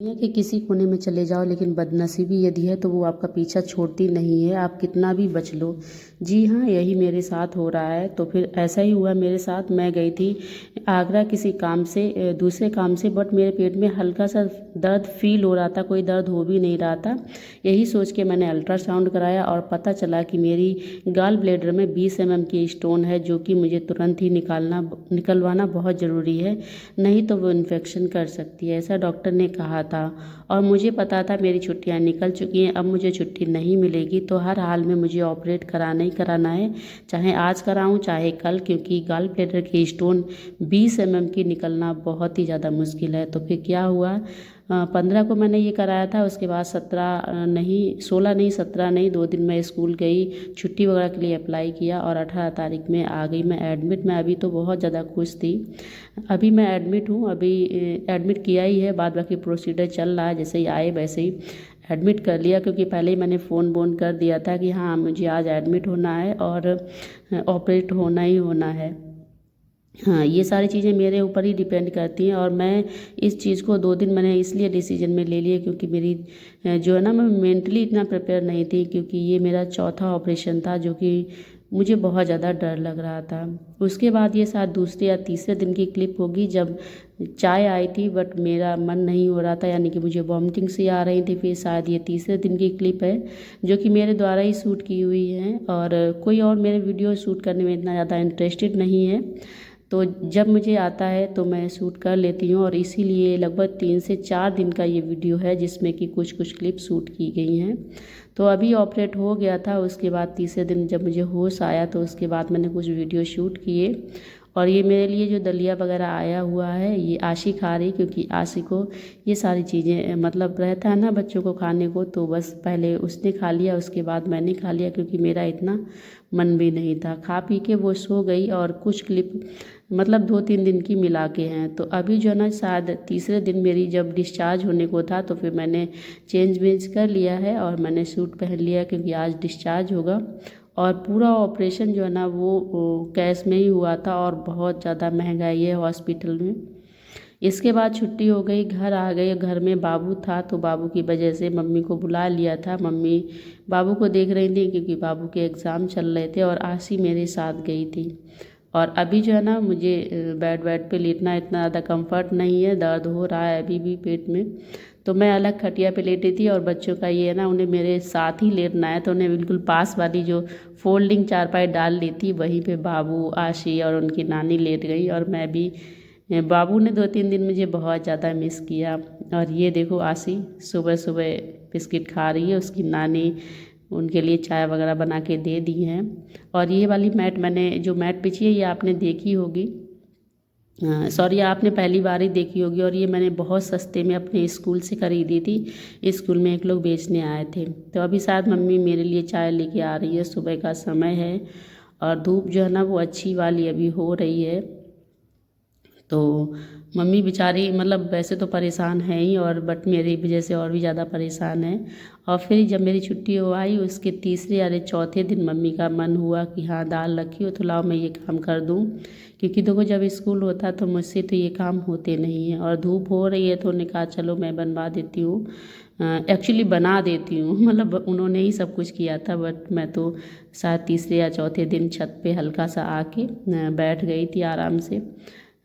दुनिया के किसी कोने में चले जाओ, लेकिन बदनसीबी यदि है तो वो आपका पीछा छोड़ती नहीं है, आप कितना भी बच लो। जी हाँ, यही मेरे साथ हो रहा है। तो फिर ऐसा ही हुआ मेरे साथ। मैं गई थी आगरा किसी काम से, दूसरे काम से, बट मेरे पेट में हल्का सा दर्द फील हो रहा था, कोई दर्द हो भी नहीं रहा था। यही सोच के मैंने अल्ट्रासाउंड कराया और पता चला कि मेरी गॉल ब्लैडर में 20 mm की स्टोन है, जो कि मुझे तुरंत ही निकलवाना बहुत ज़रूरी है, नहीं तो वो इन्फेक्शन कर सकती है, ऐसा डॉक्टर ने कहा था। और मुझे पता था मेरी छुट्टियां निकल चुकी हैं, अब मुझे छुट्टी नहीं मिलेगी, तो हर हाल में मुझे ऑपरेट कराना ही कराना है, चाहे आज कराऊं चाहे कल, क्योंकि गॉल ब्लैडर की स्टोन 20 mm की निकलना बहुत ही ज़्यादा मुश्किल है। तो फिर क्या हुआ, 15 को मैंने ये कराया था, उसके बाद 17 नहीं, 16 नहीं, 17 नहीं, 2 दिन मैं स्कूल गई, छुट्टी वगैरह के लिए अप्लाई किया और 18 तारीख में आ गई मैं एडमिट। मैं अभी तो बहुत ज़्यादा खुश थी। अभी मैं एडमिट हूँ, अभी एडमिट किया ही है, बाद बाकी प्रोसीजर चल रहा है, जैसे ही आए वैसे ही एडमिट कर लिया, क्योंकि पहले ही मैंने फ़ोन बोन कर दिया था कि हाँ मुझे आज एडमिट होना है और ऑपरेट होना ही होना है। हाँ, ये सारी चीज़ें मेरे ऊपर ही डिपेंड करती हैं, और मैं इस चीज़ को 2 दिन मैंने इसलिए डिसीजन में ले लिया क्योंकि मेरी जो है ना, मैं मेंटली इतना प्रिपेयर नहीं थी, क्योंकि ये मेरा चौथा ऑपरेशन था, जो कि मुझे बहुत ज़्यादा डर लग रहा था। उसके बाद ये शायद दूसरे या तीसरे दिन की क्लिप होगी, जब चाय आई थी बट मेरा मन नहीं हो रहा था, यानी कि मुझे वॉमिटिंग सी आ रही थी। फिर शायद ये तीसरे दिन की क्लिप है, जो कि मेरे द्वारा ही शूट की हुई है, और कोई और मेरे वीडियो शूट करने में इतना ज़्यादा इंटरेस्टेड नहीं है। तो जब मुझे आता है तो मैं शूट कर लेती हूँ, और इसीलिए लगभग 3 से 4 दिन का ये वीडियो है, जिसमें कि कुछ कुछ क्लिप शूट की गई हैं। तो अभी ऑपरेट हो गया था, उसके बाद तीसरे दिन जब मुझे होश आया तो उसके बाद मैंने कुछ वीडियो शूट किए। और ये मेरे लिए जो दलिया वगैरह आया हुआ है, ये आशी खा रही, क्योंकि आशी को ये सारी चीज़ें मतलब रहता है ना बच्चों को खाने को, तो बस पहले उसने खा लिया, उसके बाद मैंने खा लिया, क्योंकि मेरा इतना मन भी नहीं था। खा पी के वो सो गई, और कुछ क्लिप मतलब 2-3 दिन की मिला के हैं। तो अभी जो है ना, शायद तीसरे दिन मेरी जब डिस्चार्ज होने को था, तो फिर मैंने चेंज वेंज कर लिया है और मैंने सूट पहन लिया, क्योंकि आज डिस्चार्ज होगा। और पूरा ऑपरेशन जो है ना, वो कैश में ही हुआ था, और बहुत ज़्यादा महंगाई है हॉस्पिटल में। इसके बाद छुट्टी हो गई, घर आ गए। घर में बाबू था, तो बाबू की वजह से मम्मी को बुला लिया था। मम्मी बाबू को देख रही थी, क्योंकि बाबू के एग्ज़ाम चल रहे थे, और आशी मेरे साथ गई थी। और अभी जो है ना, मुझे बेड पे लेटना इतना ज़्यादा कंफर्ट नहीं है, दर्द हो रहा है अभी भी पेट में। तो मैं अलग खटिया पे लेटी थी, और बच्चों का ये है ना, उन्हें मेरे साथ ही लेटना है, तो उन्हें बिल्कुल पास वाली जो फोल्डिंग चारपाई डाल ली थी, वहीं पे बाबू, आशी और उनकी नानी लेट गई, और मैं भी। बाबू ने 2-3 दिन मुझे बहुत ज़्यादा मिस किया। और ये देखो, आशी सुबह सुबह बिस्किट खा रही है, उसकी नानी उनके लिए चाय वगैरह बना के दे दी हैं। और ये वाली मैट, मैंने जो मैट बिछी है, ये आपने देखी होगी, सॉरी आपने पहली बार ही देखी होगी, और ये मैंने बहुत सस्ते में अपने स्कूल से खरीदी थी। स्कूल में एक लोग बेचने आए थे। तो अभी शायद मम्मी मेरे लिए चाय लेके आ रही है, सुबह का समय है, और धूप जो है ना, वो अच्छी वाली अभी हो रही है। तो मम्मी बेचारी मतलब वैसे तो परेशान है ही, और बट मेरी वजह से और भी ज़्यादा परेशान है। और फिर जब मेरी छुट्टी हो आई, उसके तीसरे अरे चौथे दिन मम्मी का मन हुआ कि हाँ दाल रखी हो, तो लाओ मैं ये काम कर दूँ, क्योंकि देखो जब स्कूल होता तो मुझसे तो ये काम होते नहीं हैं। और धूप हो रही है, तो उन्होंने कहा चलो मैं बनवा देती हूँ, एक्चुअली बना देती हूँ मतलब उन्होंने ही सब कुछ किया था, बट मैं तो शायद तीसरे या चौथे दिन छत पे हल्का सा आके बैठ गई थी आराम से,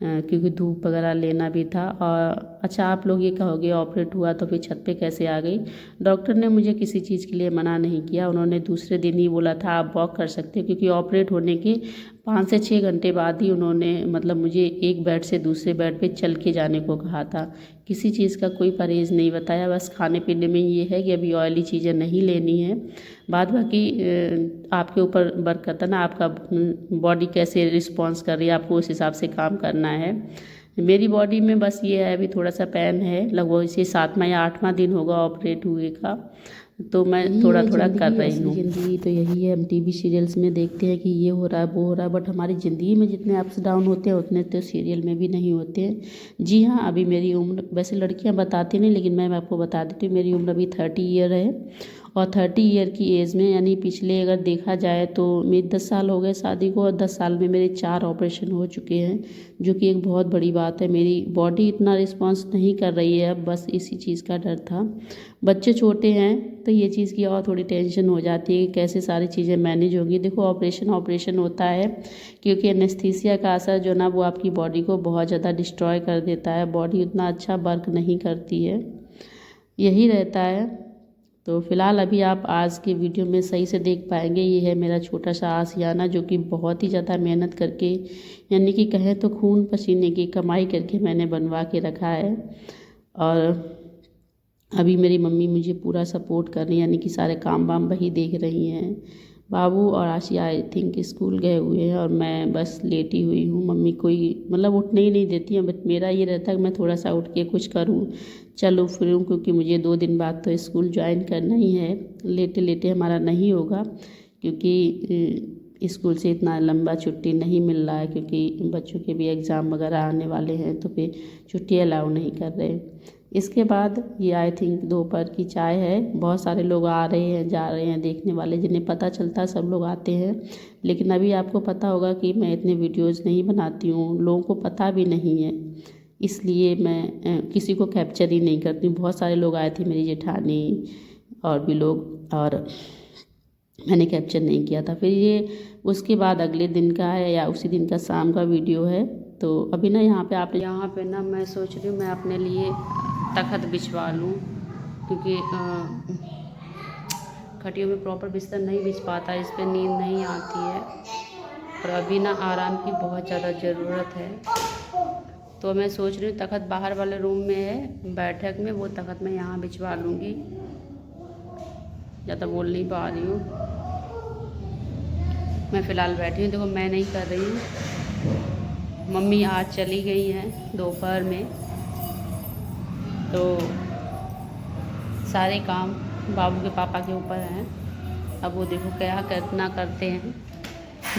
क्योंकि धूप वगैरह लेना भी था। और अच्छा, आप लोग ये कहोगे ऑपरेट हुआ तो फिर छत पे कैसे आ गई? डॉक्टर ने मुझे किसी चीज़ के लिए मना नहीं किया, उन्होंने दूसरे दिन ही बोला था आप वॉक कर सकते हो, क्योंकि ऑपरेट होने के 5 से 6 घंटे बाद ही उन्होंने मतलब मुझे एक बेड से दूसरे बेड पे चल के जाने को कहा था। किसी चीज़ का कोई परहेज़ नहीं बताया, बस खाने पीने में ये है कि अभी ऑयली चीज़ें नहीं लेनी है, बाद बाकी आपके ऊपर वर्क करता ना, आपका बॉडी कैसे रिस्पॉन्स कर रही है, आपको उस हिसाब से काम करना है। मेरी बॉडी में बस ये है, अभी थोड़ा सा पेन है, लगभग इसे 7वां या 8वां दिन होगा ऑपरेट हुए का, तो मैं थोड़ा थोड़ा कर रही हूँ। ज़िंदगी तो यही है, हम टीवी सीरियल्स में देखते हैं कि ये हो रहा है वो हो रहा है, बट हमारी ज़िंदगी में जितने अप्स डाउन होते हैं उतने तो सीरियल में भी नहीं होते हैं। जी हाँ, अभी मेरी उम्र, वैसे लड़कियां बताती नहीं, लेकिन मैं आपको बता देती हूँ, मेरी उम्र अभी 30 ईयर है, और 30 ईयर की एज में, यानी पिछले अगर देखा जाए तो मेरे 10 साल हो गए शादी को, और 10 साल में मेरे 4 ऑपरेशन हो चुके हैं, जो कि एक बहुत बड़ी बात है। मेरी बॉडी इतना रिस्पॉन्स नहीं कर रही है अब, बस इसी चीज़ का डर था। बच्चे छोटे हैं तो ये चीज़ की और थोड़ी टेंशन हो जाती है कि कैसे सारी चीज़ें मैनेज होंगी। देखो ऑपरेशन होता है क्योंकि एनेस्थीसिया का असर जो ना वो आपकी बॉडी को बहुत ज़्यादा डिस्ट्रॉय कर देता है, बॉडी उतना अच्छा वर्क नहीं करती है, यही रहता है। तो फ़िलहाल अभी आप आज के वीडियो में सही से देख पाएंगे। ये है मेरा छोटा सा आशियाना, जो कि बहुत ही ज़्यादा मेहनत करके, यानी कि कहें तो खून पसीने की कमाई करके मैंने बनवा के रखा है। और अभी मेरी मम्मी मुझे पूरा सपोर्ट कर रही है, यानी कि सारे काम वाम वही देख रही हैं। बाबू और आशिया आई थिंक स्कूल गए हुए हैं और मैं बस लेटी हुई हूँ। मम्मी कोई मतलब उठने ही नहीं देती हैं, बट मेरा ये रहता है कि मैं थोड़ा सा उठ के कुछ करूँ, चलूँ फिरूँ, क्योंकि मुझे 2 दिन बाद तो स्कूल ज्वाइन करना ही है। लेटे लेटे हमारा नहीं होगा, क्योंकि स्कूल से इतना लंबा छुट्टी नहीं मिल रहा है, क्योंकि बच्चों के भी एग्ज़ाम वगैरह आने वाले हैं, तो फिर छुट्टी अलाउ नहीं कर रहे। इसके बाद ये आई थिंक दोपहर की चाय है। बहुत सारे लोग आ रहे हैं जा रहे हैं, देखने वाले जिन्हें पता चलता है सब लोग आते हैं। लेकिन अभी आपको पता होगा कि मैं इतने वीडियोस नहीं बनाती हूँ, लोगों को पता भी नहीं है, इसलिए मैं किसी को कैप्चर ही नहीं करती हूँ। बहुत सारे लोग आए थे, मेरी जेठानी और भी लोग, और मैंने कैप्चर नहीं किया था। फिर ये उसके बाद अगले दिन का है या उसी दिन का शाम का वीडियो है। तो अभी ना यहाँ पे ना मैं सोच रही हूँ मैं अपने लिए तख्त बिछवा लूँ, क्योंकि खटियों में प्रॉपर बिस्तर नहीं बिछ पाता, इस पर नींद नहीं आती है, और अभी ना आराम की बहुत ज़्यादा ज़रूरत है। तो मैं सोच रही हूँ तख्त बाहर वाले रूम में है बैठक में, वो तख्त मैं यहाँ बिछवा लूँगी। ज़्यादा बोल नहीं पा रही हूँ, मैं फ़िलहाल बैठी हूँ। देखो मैं नहीं कर रही हूँ, मम्मी आज चली गई हैं दोपहर में, तो सारे काम बाबू के पापा के ऊपर हैं। अब वो देखो क्या करना करते हैं,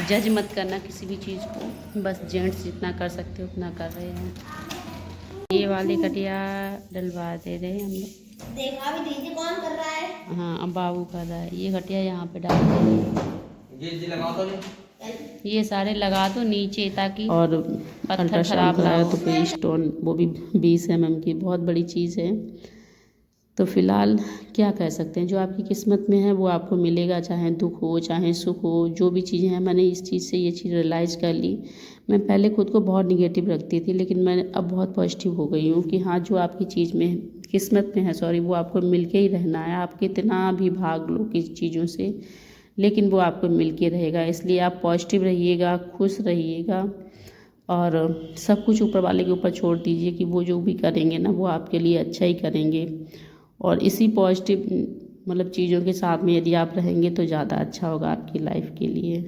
जज मत करना किसी भी चीज़ को, बस जेंट्स जितना कर सकते उतना कर रहे हैं। ये वाली कटिया डलवा दे रहे हैं हम लोग, देखा भी दीजिए कौन कर रहा है। हाँ अब बाबू कर रहा है। ये कटिया यहाँ पे डाल दे रहे हैं, ये सारे लगा दो नीचे, ताकि और पत्थर खराब ना हो। तो फिर स्टोन, वो भी 20 mm की, बहुत बड़ी चीज़ है। तो फ़िलहाल क्या कह सकते हैं, जो आपकी किस्मत में है वो आपको मिलेगा, चाहे दुख हो चाहे सुख हो, जो भी चीज़ें हैं। मैंने इस चीज़ से ये चीज़ रियलाइज़ कर ली। मैं पहले खुद को बहुत निगेटिव रखती थी, लेकिन मैं अब बहुत पॉजिटिव हो गई हूँ कि हाँ, जो आपकी चीज़ में किस्मत में है, वो आपको मिल के ही रहना है। आप कितना भी भाग लो किस चीज़ों से, लेकिन वो आपको मिल के रहेगा। इसलिए आप पॉजिटिव रहिएगा, खुश रहिएगा, और सब कुछ ऊपर वाले के ऊपर छोड़ दीजिए कि वो जो भी करेंगे ना वो आपके लिए अच्छा ही करेंगे। और इसी पॉजिटिव मतलब चीज़ों के साथ में यदि आप रहेंगे तो ज़्यादा अच्छा होगा आपकी लाइफ के लिए।